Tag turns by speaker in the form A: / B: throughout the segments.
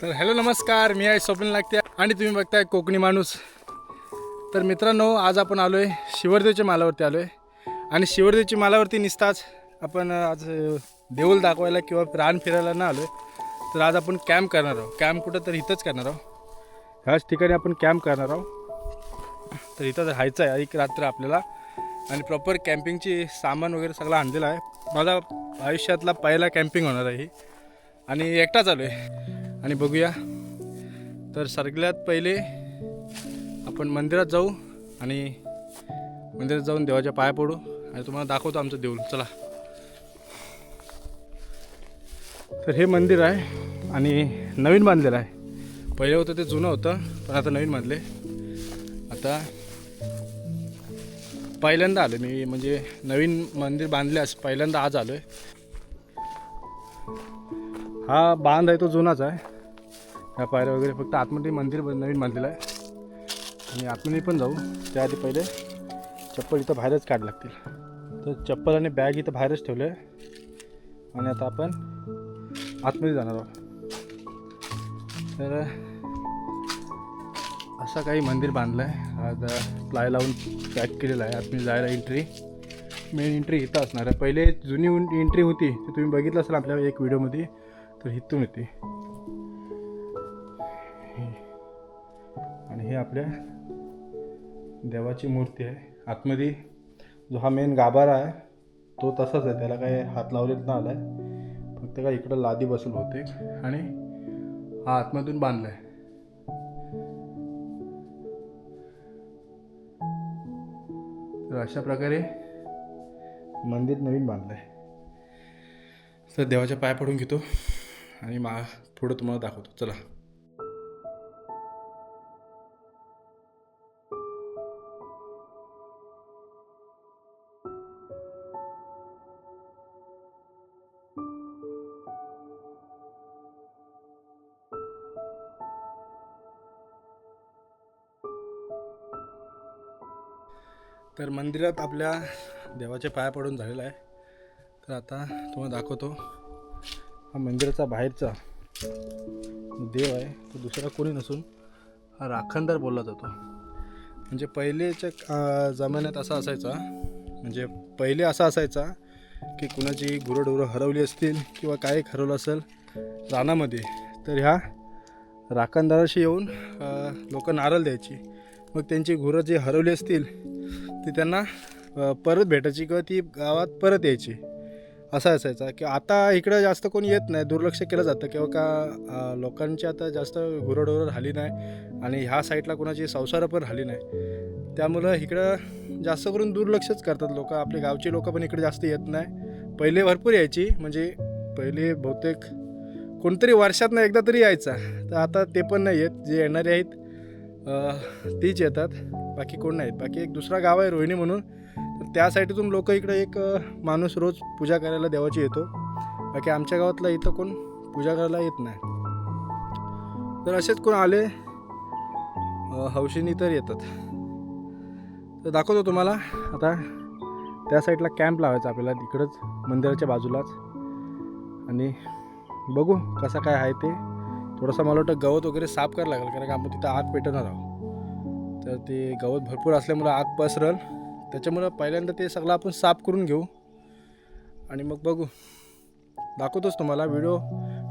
A: तर हॅलो नमस्कार, मी आहे स्वप्न लागते आणि तुम्ही बघताय कोकणी माणूस. तर मित्रांनो, आज आपण आलो आहे शिवर्देच्या मालावरती आलो आहे. आणि शिवर्देच्या मालावरती निसताच आपण आज देऊळ दाखवायला किंवा रान फिरायला न आलो आहे. तर आज आपण कॅम्प करणार आहोत. कॅम्प कुठं तर इथंच करणार आहोत. ह्याच ठिकाणी आपण कॅम्प करणार आहोत. तर इथं राहायचं आहे एक रात्र आपल्याला. आणि प्रॉपर कॅम्पिंगची सामान वगैरे सगळं आणलेलं आहे. माझा आयुष्यातला पहिला कॅम्पिंग होणार आहे ही. आणि एकटाच आलो आहे. आणि बघूया. तर सगळ्यात पहिले आपण मंदिरात जाऊ आणि मंदिरात जाऊन देवाच्या पाया पडू आणि तुम्हाला दाखवतो आमचं देऊळ. चला. तर हे मंदिर आहे आणि नवीन बांधलेलं आहे. पहिले होतं ते जुनं होतं, पण आता नवीन बांधले. आता पहिल्यांदा आलो मी, म्हणजे नवीन मंदिर बांधल्यास पहिल्यांदा आज आलो आहे. हा बांध आहे तो जुनाच आहे. ह्या पायऱ्या वगैरे फक्त आतमध्ये मंदिर नवीन बांधलेलं आहे. आणि आतमध्ये पण जाऊ. त्याआधी पहिले चप्पल इथं बाहेरच काढ लागतील. तर चप्पल आणि बॅग इथं बाहेरच ठेवलं आहे. आणि आता आपण आतमध्ये जाणार आहोत. तर असं काही मंदिर बांधलं आहे. आज प्लाय लावून पॅक केलेलं आहे. आतमध्ये जायला एंट्री, मेन एंट्री इथं असणार आहे. पहिले जुनी एंट्री होती ती तुम्ही बघितलं असेल आपल्या एक व्हिडिओमध्ये. तर इथून येते. आणि हे आपल्या देवाची मूर्ती आहे. आतमध्ये जो हा मेन गाभारा आहे तो तसाच आहे, त्याला काही हात लावलेत ना आला आहे. फक्त काय इकडं लादी बसवलं होते आणि हा आतमधून बांधला आहे. तर अशा प्रकारे मंदिर नवीन बांधलं आहे. तर देवाच्या पाया पडून घेतो आणि पुढं तुम्हाला दाखवतो. चला. तर मंदिरात आपल्या देवाच्या पाया पडून झालेला आहे. तर आता तुम्हाला दाखवतो. हा मंदिराचा बाहेरचा देव आहे तो दुसरा कोणी नसून हा राखणदार बोलला जातो. म्हणजे पहिलेच्या जमान्यात असा असायचा, म्हणजे पहिले असा असायचा की कुणाची गुरंढोरं हरवली असतील किंवा काय हरवलं असेल रानामध्ये, तर ह्या राखणदाराशी येऊन लोक नारळ द्यायची. मग त्यांची गुरं जे हरवली असतील ती त्यांना परत भेटायची किंवा ती गावात परत यायची. असा असायचा. की आता इकडं जास्त कोणी येत नाही, दुर्लक्ष केलं जातं किंवा का लोकांची आता जास्त गुरंढोरं राहिली नाही आणि ह्या साईडला कोणाची संसारं पण राहिली नाही. त्यामुळं इकडं जास्त करून दुर्लक्षच करतात लोक. आपले गावचे लोक पण इकडे जास्त येत नाही. पहिले भरपूर यायची, म्हणजे पहिले बहुतेक कोणतरी वर्षातनं एकदा तरी यायचा. तर आता ते पण नाही येत. जे येणारे आहेत तीच येतात, बाकी कोण नाहीत. बाकी एक दुसरा गाव आहे रोहिणी म्हणून, तर त्या साईडतून लोक इकडे एक माणूस रोज पूजा करायला देवाची येतो. बाकी आमच्या गावातला इथं कोण पूजा करायला येत नाही. तर असेच कोण आले हौशीनी तर येतात. तर दाखवतो तुम्हाला. आता त्या साईडला कॅम्प लावायचा आपल्याला, इकडंच मंदिराच्या बाजूलाच. आणि बघू कसं काय आहे ते. थोडंसं मला वाटतं गवत वगैरे साफ करायला लागेल, कारण की आपण तिथं आग पेटवणार आहोत. तर ते गवत भरपूर असल्यामुळं आग पसरल. त्याच्यामुळं पहिल्यांदा ते सगळं आपण साफ करून घेऊ आणि मग बघू. दाखवतोच तुम्हाला. व्हिडिओ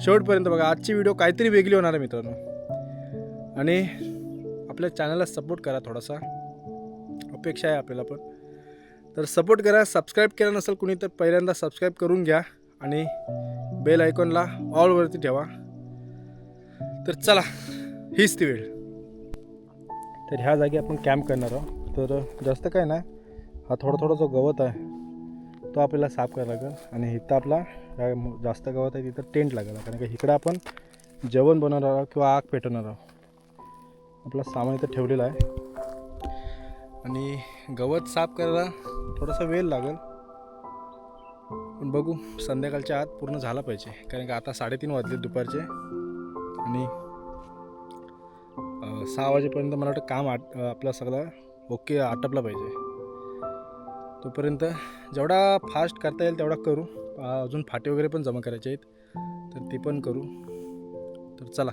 A: शेवटपर्यंत बघा. आजची व्हिडिओ काहीतरी वेगळी होणार आहे मित्रांनो. आणि आपल्या चॅनलला सपोर्ट करा. थोडासा अपेक्षा आहे आपल्याला पण. तर सपोर्ट करा. सबस्क्राईब केलं नसेल कुणी तर पहिल्यांदा सबस्क्राईब करून घ्या आणि बेल आयकॉनला ऑलवरती ठेवा. तर चला, हीच ती वेळ. तर ह्या जागी आपण कॅम्प करणार आहोत. तर जास्त काय नाही, हा थोडा जो गवत आहे तो आपल्याला साफ करायला लागेल. आणि इथं आपला जास्त गवत आहे तिथं टेंट लागेल, कारण की इकडं आपण जेवण बनवणार आहोत किंवा आग पेटवणार आहोत. आपला सामान इथं ठेवलेला आहे. आणि गवत साफ करायला थोडासा वेळ लागेल, पण बघू. संध्याकाळच्या आत पूर्ण झाला पाहिजे, कारण की आता 3:30 वाजले दुपारचे. आणि 6 वाजेपर्यंत मला वाटतं काम आपलं सगळं ओके आटपला पाहिजे. तोपर्यंत जेवढा फास्ट करता येईल तेवढा करू. अजून फाटे वगैरे पण जमा करायचे आहेत, तर ते पण करू. तर चला.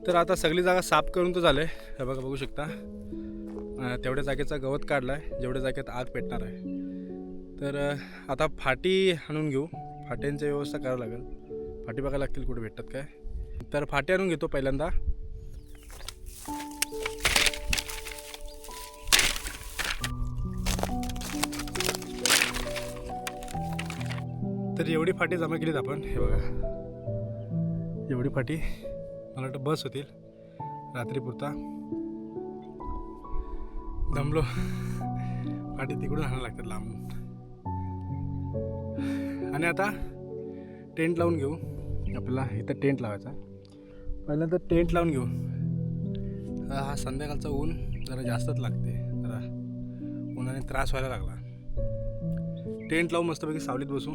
A: तर आता सगळी जागा साफ करून तर झालं आहे. हे बघा, बघू शकता तेवढ्या जागेचा गवत काढला आहे जेवढ्या जागेत आग पेटणार आहे. तर आता फाटी आणून घेऊ. फाट्यांची व्यवस्था करावं लागेल. फाटी बघायला लागतील कुठे भेटतात काय. तर फाटी आणून घेतो पहिल्यांदा. तर एवढी फाटी जमा केलीत आपण. हे बघा, एवढी फाटी मला वाटतं बस होतील रात्रीपुरता. दमलो. फाटी तिकडून आणायला लागतात लांबून. आणि आता टेंट लावून घेऊ. आपल्याला इथं टेंट लावायचा. पहिल्यांदा टेंट लावून घेऊ. हा संध्याकाळचा ऊन जरा जास्तच लागते. जरा उन्हाने त्रास व्हायला लागला. टेंट लावून मस्तपैकी सावलीत बसू.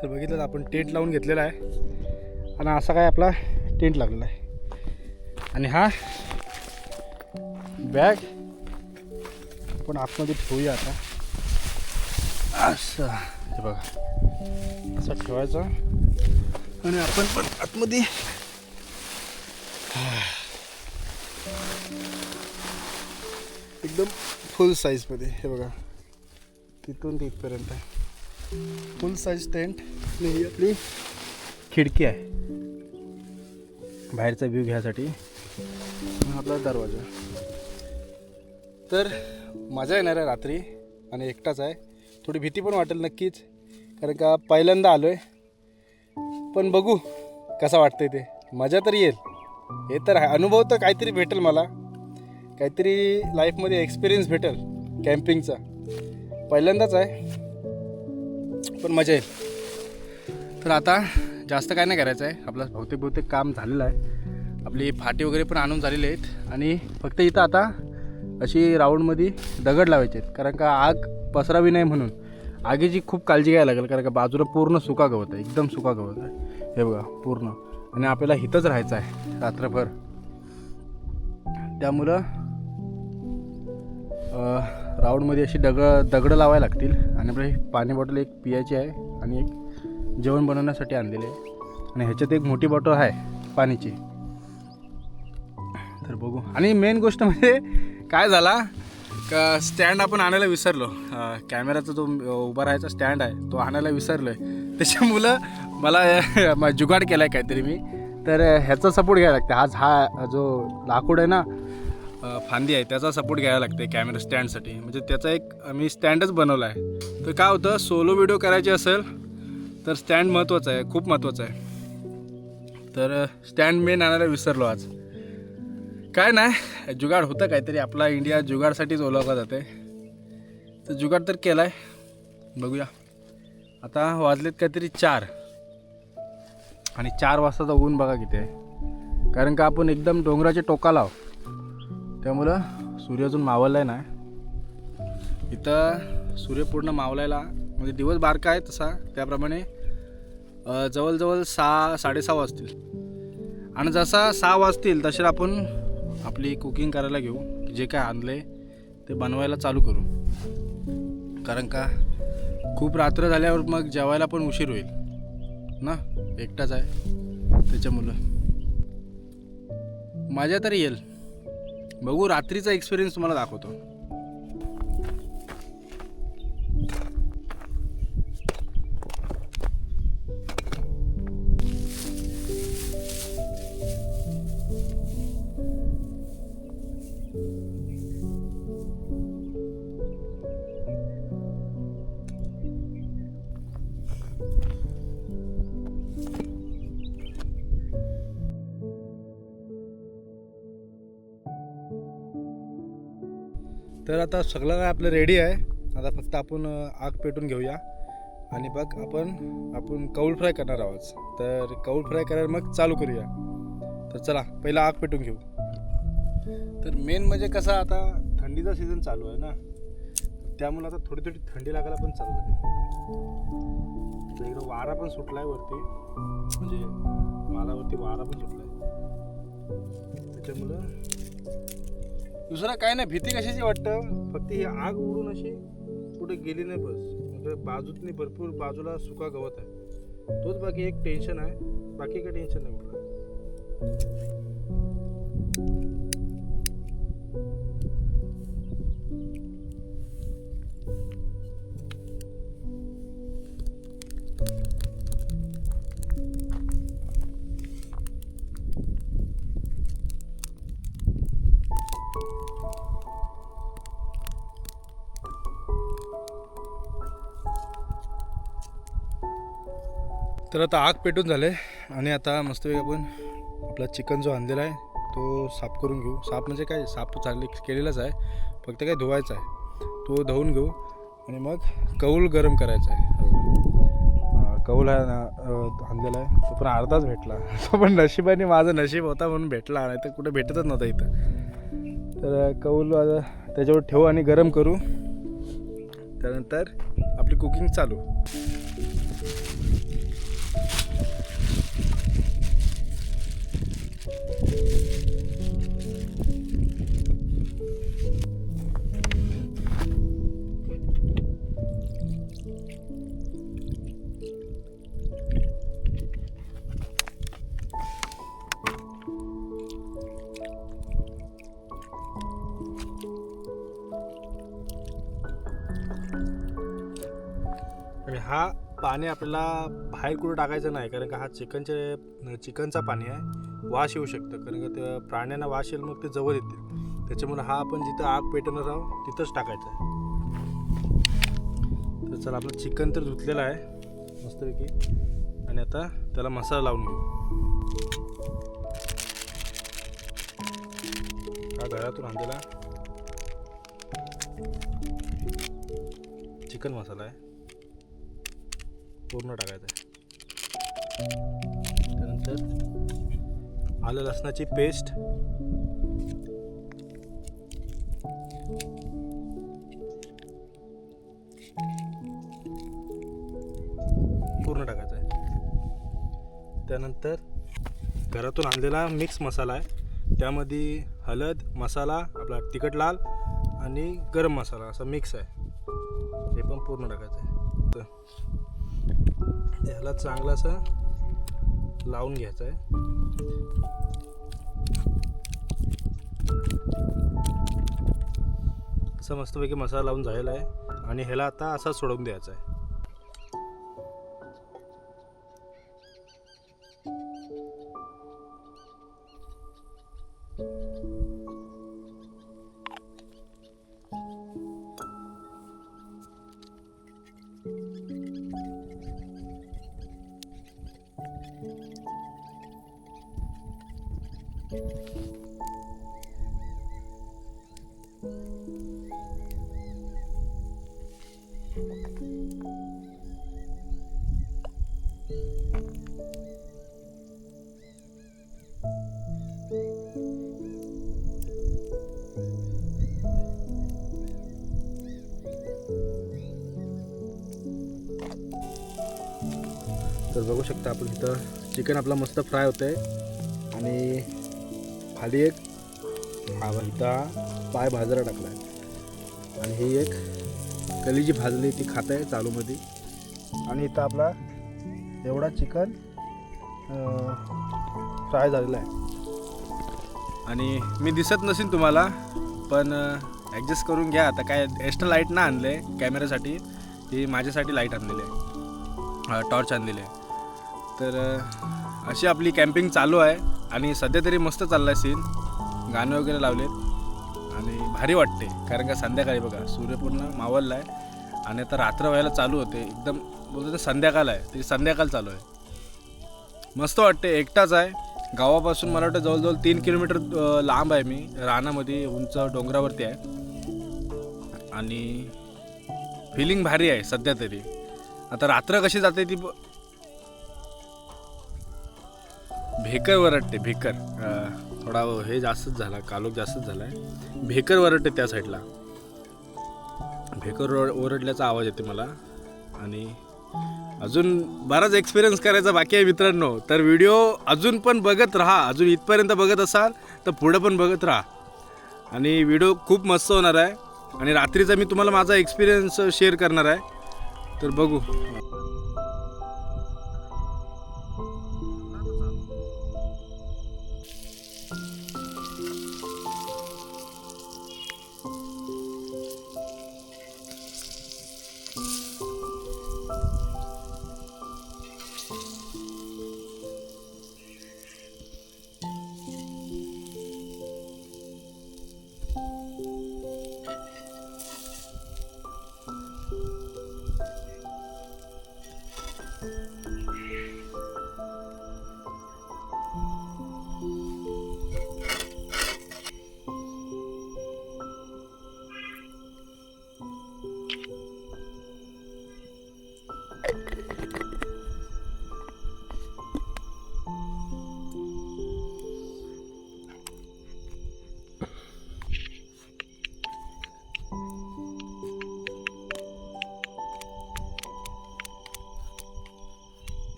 A: तर बघितलं आपण टेंट लावून घेतलेला आहे. आणि असा काय आपला टेंट लागलेला आहे. आणि हा बॅग आपण आतमध्ये ठेवूया आता. असं हे बघा, असं ठेवायचं. आणि आपण पण आतमध्ये एकदम फुल साईजमध्ये. हे बघा, तिथून तिथपर्यंत फुल साईज टेंट. आणि ही आपली खिडकी आहे बाहेरचा व्ह्यू घ्यायसाठी. आपला दरवाजा. तर मजा येणार आहे रात्री. आणि एकटाच आहे. थोडी भीती पण वाटेल नक्कीच, कारण का पहिल्यांदा आलो आहे. पण बघू कसं वाटतंय ते. मजा तर येईल. हे तर आहे, अनुभव तर काहीतरी भेटेल मला. काहीतरी लाईफमध्ये एक्सपिरियन्स भेटेल कॅम्पिंगचा. पहिल्यांदाच आहे पण मजा येईल. तर आता जास्त काय नाही करायचं आहे. आपलं बहुतेक काम झालेलं आहे. आपली फाटी वगैरे पण आणून झालेली आहेत. आणि फक्त इथं आता अशी राऊंडमध्ये दगड लावायचे आहेत, कारण का आग पसरावी नाही म्हणून. आगीची खूप काळजी घ्यायला लागेल, कारण का बाजूला पूर्ण सुका गवत आहे. एकदम सुका गवत आहे. हे बघा पूर्ण. आणि आपल्याला इथंच राहायचं आहे रात्रभर. त्यामुळं राऊंडमध्ये अशी दगडं लावायला लागतील. आणि आपली पाणी बॉटल एक पियाची आहे आणि एक जेवण बनवण्यासाठी आणलेली आहे. आणि ह्याच्यात एक मोठी बॉटल आहे पाण्याची. तर बघू. आणि मेन गोष्ट म्हणजे काय झाला, स्टँड आपण आणायला विसरलो. कॅमेराचा जो उभा राहायचा स्टँड आहे तो आणायला विसरलो आहे. त्याच्यामुळं मला जुगाड केला आहे काहीतरी मी. तर ह्याचा सपोर्ट घ्यायला लागते. हा जो लाकूड आहे ना, फांदी आहे, त्याचा सपोर्ट घ्यायला लागते कॅमेरा स्टँडसाठी. म्हणजे त्याचा एक मी स्टँडच बनवला आहे. तर काय होतं, सोलो व्हिडिओ करायचे असेल तर स्टँड महत्त्वाचं आहे, खूप महत्त्वाचं आहे. तर स्टँड मेन आणायला विसरलो आज. काय नाही, जुगाड होतं काहीतरी. आपला इंडिया जुगाडसाठीच ओळखला जाते. तर जुगाड तर केला आहे. बघूया आता. वाजलेत काहीतरी 4 आणि 4 वाजताचा ऊन बघा किती आहे. कारण का आपण एकदम डोंगराच्या टोकाला आहो, त्यामुळं सूर्य अजून मावळला नाही. इथं सूर्य पूर्ण मावळायला म्हणजे दिवस बारका आहे तसा, त्याप्रमाणे जवळजवळ 6-6:30 वाजतील. आणि जसा 6 वाजतील तसे आपण आपली कुकिंग करायला घेऊ. जे काय आणले ते बनवायला चालू करू. कारण का खूप रात्र झाल्यावर मग जेवायला पण उशीर होईल ना. एकटाच आहे त्याच्यामुळं मजा तरी येईल. बघू, रात्रीचा एक्सपिरियन्स तुम्हाला दाखवतो. तर आता सगळं काय आपलं रेडी आहे. आता फक्त आपण आग पेटून घेऊया. आणि बघ आपण कौल फ्राय करणार आहोत. तर कौल फ्राय करायला मग चालू करूया. तर चला पहिला आग पेटून घेऊ. तर मेन म्हणजे कसं, आता थंडीचा सीझन चालू आहे ना, त्यामुळे आता थोडी थोडी थंडी लागायला पण चालू झाली. तर इकडं वारा पण सुटला आहे वरती, म्हणजे मालावरती वारा पण सुटला आहे. त्याच्यामुळं दुसरा काय नाही. भीती कशाची वाटतं, फक्त ही आग उडून अशी कुठे गेली नाही बस. म्हणजे बाजूतनी भरपूर बाजूला सुका गवत आहे, तोच बाकी एक टेन्शन आहे. बाकी काही टेन्शन नाही कुठलं. तर आता आग पेटून झाले आणि आता मस्तपैकी आपण आपला चिकन जो आणलेला आहे तो साफ करून घेऊ. साफ म्हणजे काय, साफ चालले केलेलाच आहे, फक्त काय धुवायचा आहे. तो धुवून घेऊ आणि मग कौल गरम करायचा आहे. कौल आहे ना आणलेला आहे, तो पण अर्धाच भेटला. तो पण नशिबाने, माझं नशीब होता म्हणून भेटला, नाही तर कुठे भेटतच नव्हता इथं. तर कौल त्याच्यावर ठेवू आणि गरम करू. त्यानंतर आपली कुकिंग चालू. आणि हा पाणी आपल्याला बाहेर कुठं टाकायचं नाही, कारण का हा चिकनचा पाणी आहे. वास येऊ शकतं, कारण का त्या प्राण्यांना वास येईल, मग ते जवळ येतील. त्याच्यामुळे हा आपण जिथं आग पेटवणार आहोत तिथंच टाकायचं आहे. तर चला, आपलं चिकन तर धुतलेलं आहे मस्तपैकी. आणि आता त्याला मसाला लावून घेऊ. हा घरातून आणलेला चिकन मसाला आहे, पूर्ण टाकायचा आहे. त्यानंतर आलं लसणाची पेस्ट, पूर्ण टाकायचा आहे. त्यानंतर घरातून आणलेला मिक्स मसाला आहे, त्यामध्ये हळद मसाला, आपला तिखट लाल आणि गरम मसाला असा मिक्स आहे, ते पण पूर्ण टाकायचं आहे. तर याला चांगलं असं लावून घ्यायचं आहे. असं मस्तपैकी मसाला लावून झालेला आहे आणि ह्याला आता असा सोडून द्यायचा आहे. तर बघू शकता आपण इथं चिकन आपला मस्त फ्राय होतं आहे आणि खाली एक इथं पाय भाजायला टाकला आहे आणि ही एक कली जी भाजली ती खात आहे चालूमध्ये. आणि इथं आपला एवढा चिकन फ्राय झालेला आहे आणि मी दिसत नसेल तुम्हाला पण ॲडजस्ट करून घ्या. आता काय एक्स्ट्रा लाईट ना आणलं आहे कॅमेऱ्यासाठी, ही माझ्यासाठी लाईट आणलेली आहे, टॉर्च आणलेली आहे. तर अशी आपली कॅम्पिंग चालू आहे आणि सध्या तरी मस्त चालला आहे सीन. गाणं वगैरे लावलेत आणि भारी वाटते कारण का संध्याकाळी बघा सूर्य पूर्ण मावळला आहे आणि आता रात्र व्हायला चालू होते. एकदम बोलतो तर संध्याकाळ आहे, तरी संध्याकाळ चालू आहे. मस्त वाटते. एकटाच आहे गावापासून, मला वाटतं जवळजवळ 3 किलोमीटर लांब आहे मी. रानामध्ये उंच डोंगरावरती आहे आणि फिलिंग भारी आहे सध्या तरी. आता रात्र कशी जाते ती भेकर वरटते. भेकर थोडा हे जास्तच झाला, कालोख जास्तच झाला आहे. भेकर वरटते त्या साईडला, भेकर ओरडल्याचा आवाज येते मला. आणि अजून बराच एक्सपिरियन्स करायचा बाकी आहे मित्रांनो. तर व्हिडिओ अजून पण बघत राहा. अजून इथपर्यंत बघत असाल तर पुढं पण बघत राहा आणि व्हिडिओ खूप मस्त होणार आहे. आणि रात्रीचा मी तुम्हाला माझा एक्सपिरियन्स शेअर करणार आहे. तर बघू.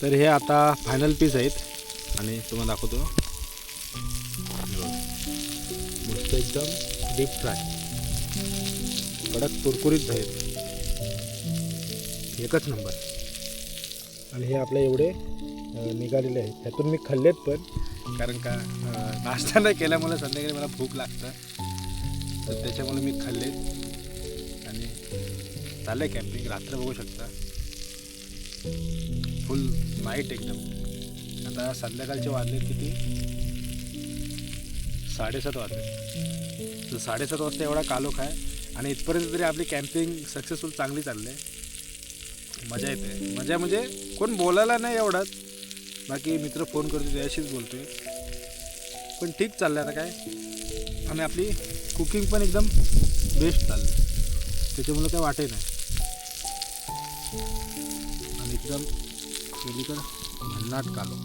A: तर हे आता फायनल पीस आहेत आणि तुम्हाला दाखवतो. मस्त एकदम डीप फ्राय, कडक कुरकुरीत झालेत, एकच नंबर. आणि हे आपले एवढे निघालेले आहेत. ह्यातून मी खाल्लेत पण, कारण का नाश्ता नाही केल्यामुळे संध्याकाळी मला भूक लागतं, तर त्याच्यामुळे मी खाल्लेत. आणि चाललं आहे कॅम्पिंग. रात्र बघू शकता, फुल नाईट एकदम. आता संध्याकाळचे वाजले किती, 7:30 वाजले. तर 7:30 वाजता एवढा कालोख आहे. आणि इथपर्यंत तरी आपली कॅम्पिंग सक्सेसफुल चांगली चालली आहे. मजा येते. मजा म्हणजे कोण बोलायला नाही एवढाच, बाकी मित्र फोन करतो त्याशीच बोलतो आहे. पण ठीक चाललं आहे आता काय. आणि आपली कुकिंग पण एकदम बेस्ट चालली, त्याच्यामुळं काय वाटे नाही. आणि एकदम केलीकडं भन्नाट कालो.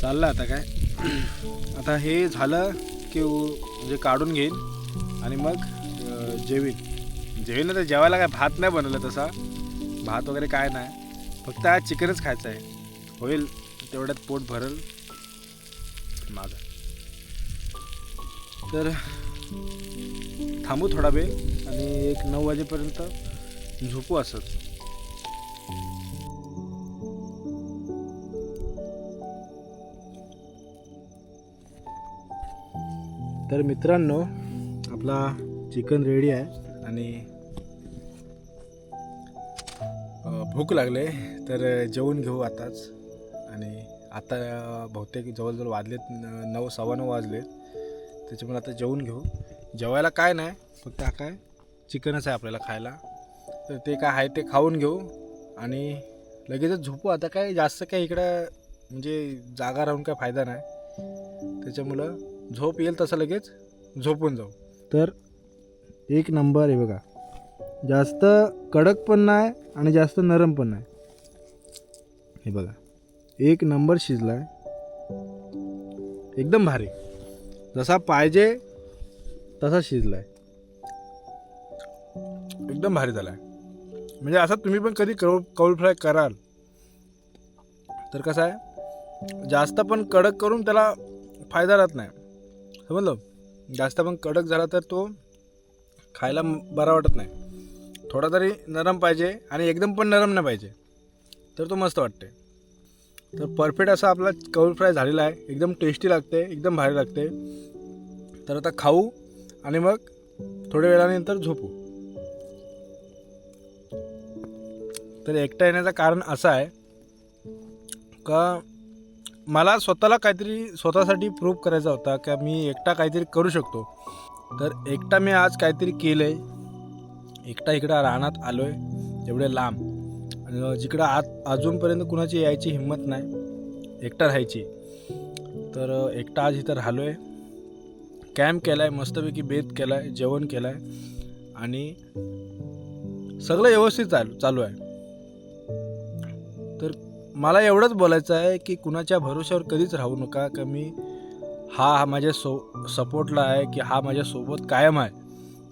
A: चाललं आता काय. आता हे झालं की म्हणजे काढून घेईन आणि मग जेवीन. तर जेवायला काय भात नाही बनवलं, तसा भात वगैरे काय नाही, फक्त आज चिकनच खायचं आहे. होईल तेवढ्यात पोट भरल माझं. तर थांबू थोडा वेळ आणि 9 वाजेपर्यंत झोपू असंच. तर मित्रांनो, आपला चिकन रेडी आहे आणि भूक लागले, तर जेवून घेऊ आताच. आणि आता बहुतेक जवळजवळ वाजलेत 9, 9:15 वाजलेत, त्याच्यामुळे आता जेवून घेऊ. जेवायला काय नाही, फक्त हा काय चिकनच आहे आपल्याला खायला. तर ते काय आहे ते खाऊन घेऊ आणि लगेचच झोपू. आता काय जास्त काय इकडं म्हणजे जागा राहून काय फायदा नाही, त्याच्यामुळं झोप येईल तसं लगेच झोपून जाऊ. तर 1 नंबर आहे बघा. जास्त कडक पण नाही आणि जास्त नरम पण नाही. हे बघा 1 नंबर शिजला आहे, एकदम भारी, जसा पाहिजे तसा शिजला आहे, एकदम भारी झाला आहे. म्हणजे असं तुम्ही पण कधी कौल फ्राय कराल तर कसं आहे, जास्त पण कडक करून त्याला फायदा राहत नाही, समजलं. जास्त पण कडक झाला तर तो खायला बरा वाटत नाही. थोडा तरी नरम पाहिजे आणि एकदम पण नरम नाही पाहिजे, तर तो मस्त वाटते. तर परफेक्ट असा आपला कौल फ्राय झालेला आहे, एकदम टेस्टी लागते, एकदम भारी लागते. तर आता खाऊ आणि मग थोड्या वेळानंतर झोपू. तर एकटा येण्याचं कारण असं आहे का मला स्वतःला काहीतरी स्वतःसाठी प्रूव्ह करायचा होता का मी एकटा काहीतरी करू शकतो. तर एकटा मी आज काहीतरी केलं आहे. एकटा इकडं रानात आलो आहे एवढे लांब, आणि जिकडं अजूनपर्यंत कुणाची यायची हिंमत नाही एकटा राहायची. तर एकटा आज इथं राहिलो आहे. कॅम्प केला आहे, मस्तपैकी बेत केला आहे, जेवण केलं आहे आणि सगळं व्यवस्थित चालू आहे. तर मला एवढंच बोलायचं आहे की कुणाच्या भरोश्यावर कधीच राहू नका का मी हा माझ्या सपोर्टला आहे की हा माझ्यासोबत कायम आहे.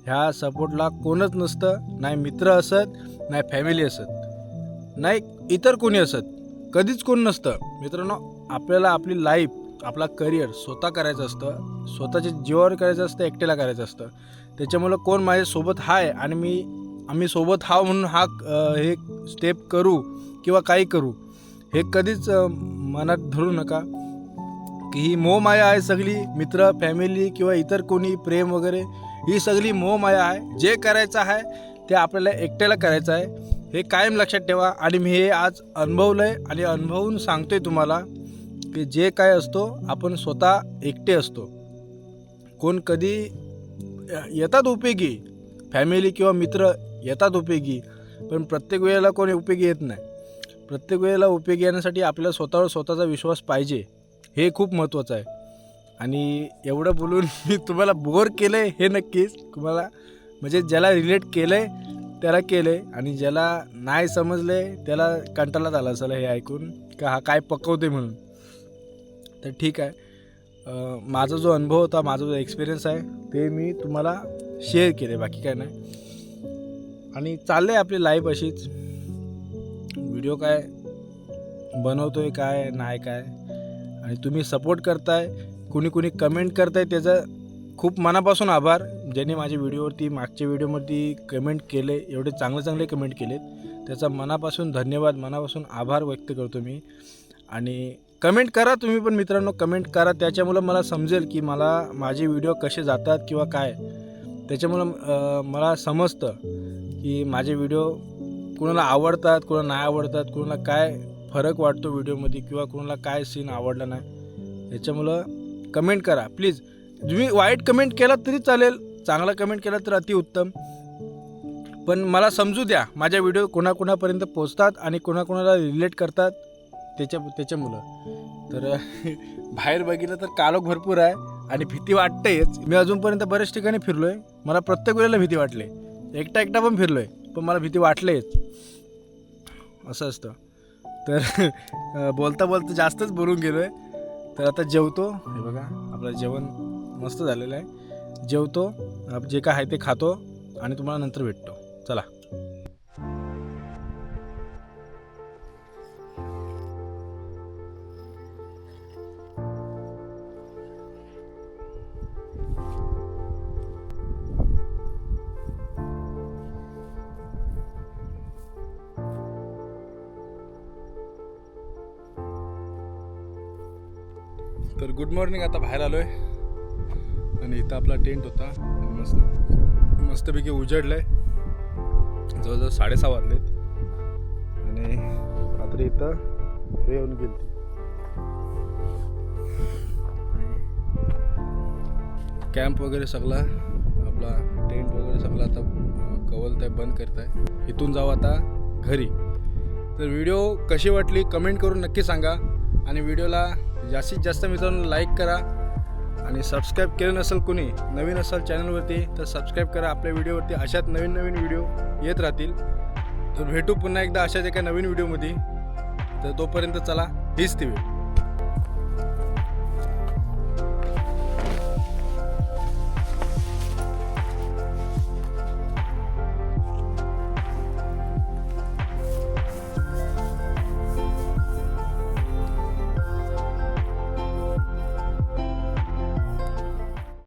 A: ह्या सपोर्टला कोणच नसतं, नाही मित्र असत, नाही फॅमिली असत, नाही इतर कोणी असत, कधीच कोण नसतं. मित्रांनो, आपल्याला आपली लाईफ, आपला करिअर स्वतः करायचं असतं, स्वतःच्या जीवावर करायचं असतं, एकट्याला करायचं असतं. त्याच्यामुळं कोण माझ्यासोबत आहे आणि आम्ही सोबत हाव म्हणून हे स्टेप करू किंवा काही करू हे कधीच मनात धरू नका की ही मोहमाया आहे सगळी. मित्र, फॅमिली किंवा इतर कोणी प्रेम वगैरे ही सगळी मोहमाया आहे. जे करायचं आहे ते आपल्याला एकट्याला करायचं आहे, हे कायम लक्षात ठेवा. आणि मी हे आज अनुभवलं आहे आणि अनुभवून सांगतोय तुम्हाला की जे काय असतो आपण स्वतः एकटे असतो. कोण कधी येतात उपयोगी, फॅमिली किंवा मित्र येतात उपयोगी, पण प्रत्येक वेळेला कोणी उपयोगी येत नाही. प्रत्येक वेळेला उपयोगी येण्यासाठी आपल्याला स्वतःवर स्वतःचा विश्वास पाहिजे, हे खूप महत्त्वाचं आहे. आणि एवढं बोलून मी तुम्हाला बोर केलं आहे हे नक्कीच. तुम्हाला म्हणजे ज्याला रिलेट केलं आहे त्याला केलं आहे आणि ज्याला नाही समजलं आहे त्याला कंटाळा झाला असेल हे ऐकून का हा काय पकवते म्हणून. तर ठीक आहे, माझा जो अनुभव होता, माझा जो एक्सपिरियन्स आहे ते मी तुम्हाला शेअर केले, बाकी काय नाही. आणि चाललं आहे आपली लाईफ अशीच. व्हिडिओ काय बनवतो आहे काय नाही काय, आणि तुम्ही सपोर्ट करताय, कुणी कमेंट करताय, त्याचं खूप मनापासून आभार. ज्यांनी माझ्या व्हिडिओवरती मागच्या व्हिडिओमध्ये कमेंट केले, एवढे चांगले कमेंट केलेत, त्याचा मनापासून धन्यवाद, मनापासून आभार व्यक्त करतो मी. आणि कमेंट करा तुम्ही पण मित्रांनो, कमेंट करा, त्याच्यामुळं मला समजेल की माझे व्हिडिओ कसे जातात किंवा काय. त्याच्यामुळं मला समजतं की माझे व्हिडिओ कुणाला आवडतात, कुणाला नाही आवडतात, कुणाला काय फरक वाटतो व्हिडिओमध्ये किंवा कोणाला काय सीन आवडला नाही याच्यामुळं कमेंट करा प्लीज. तुम्ही वाईट कमेंट केला तरी चालेल, चांगला कमेंट केला तर अतिउत्तम, पण मला समजू द्या माझ्या व्हिडिओ कोणाकोणापर्यंत पोचतात आणि कोणाकोणाला रिलेट करतात त्याच्यामुळं. तर बाहेर बघितलं तर कालोख भरपूर आहे आणि भीती वाटतेच. मी अजूनपर्यंत बऱ्याच ठिकाणी फिरलो आहे, मला प्रत्येक वेळेला भीती वाटली. एकटा पण फिरलो आहे पण मला भीती वाटलेच, असं असतं. तर बोलता बोलता जास्तच बोलून गेलो आहे. तर आता जेवतो. हे बघा आपलं जेवण मस्त झालेलं आहे. जेवतो, जे काय आहे ते खातो आणि तुम्हाला नंतर भेटतो. चला. तर गुड मॉर्निंग. आता बाहेर आलो आहे आणि इथं आपला टेंट होता आणि मस्तपैकी उजडलं आहे. जवळजवळ 6:30 वाजलेत आणि रात्री इथं येऊन गेली. कॅम्प वगैरे सगळा आपला टेंट वगैरे सगळं आता कवलत आहे, बंद करत आहे. इथून जाऊ आता घरी. तर व्हिडिओ कशी वाटली कमेंट करून नक्की सांगा आणि व्हिडिओला जास्तीत जास्त मित्रांनो लाईक करा आणि सबस्क्राईब केलं नसेल कोणी नवीन असाल चॅनलवरती तर सबस्क्राईब करा. आपल्या व्हिडिओवरती अशाच नवीन नवीन व्हिडिओ येत राहतील. तर भेटू पुन्हा एकदा अशाच एका नवीन व्हिडिओमध्ये. तर तोपर्यंत चला, हीच ती वेळ.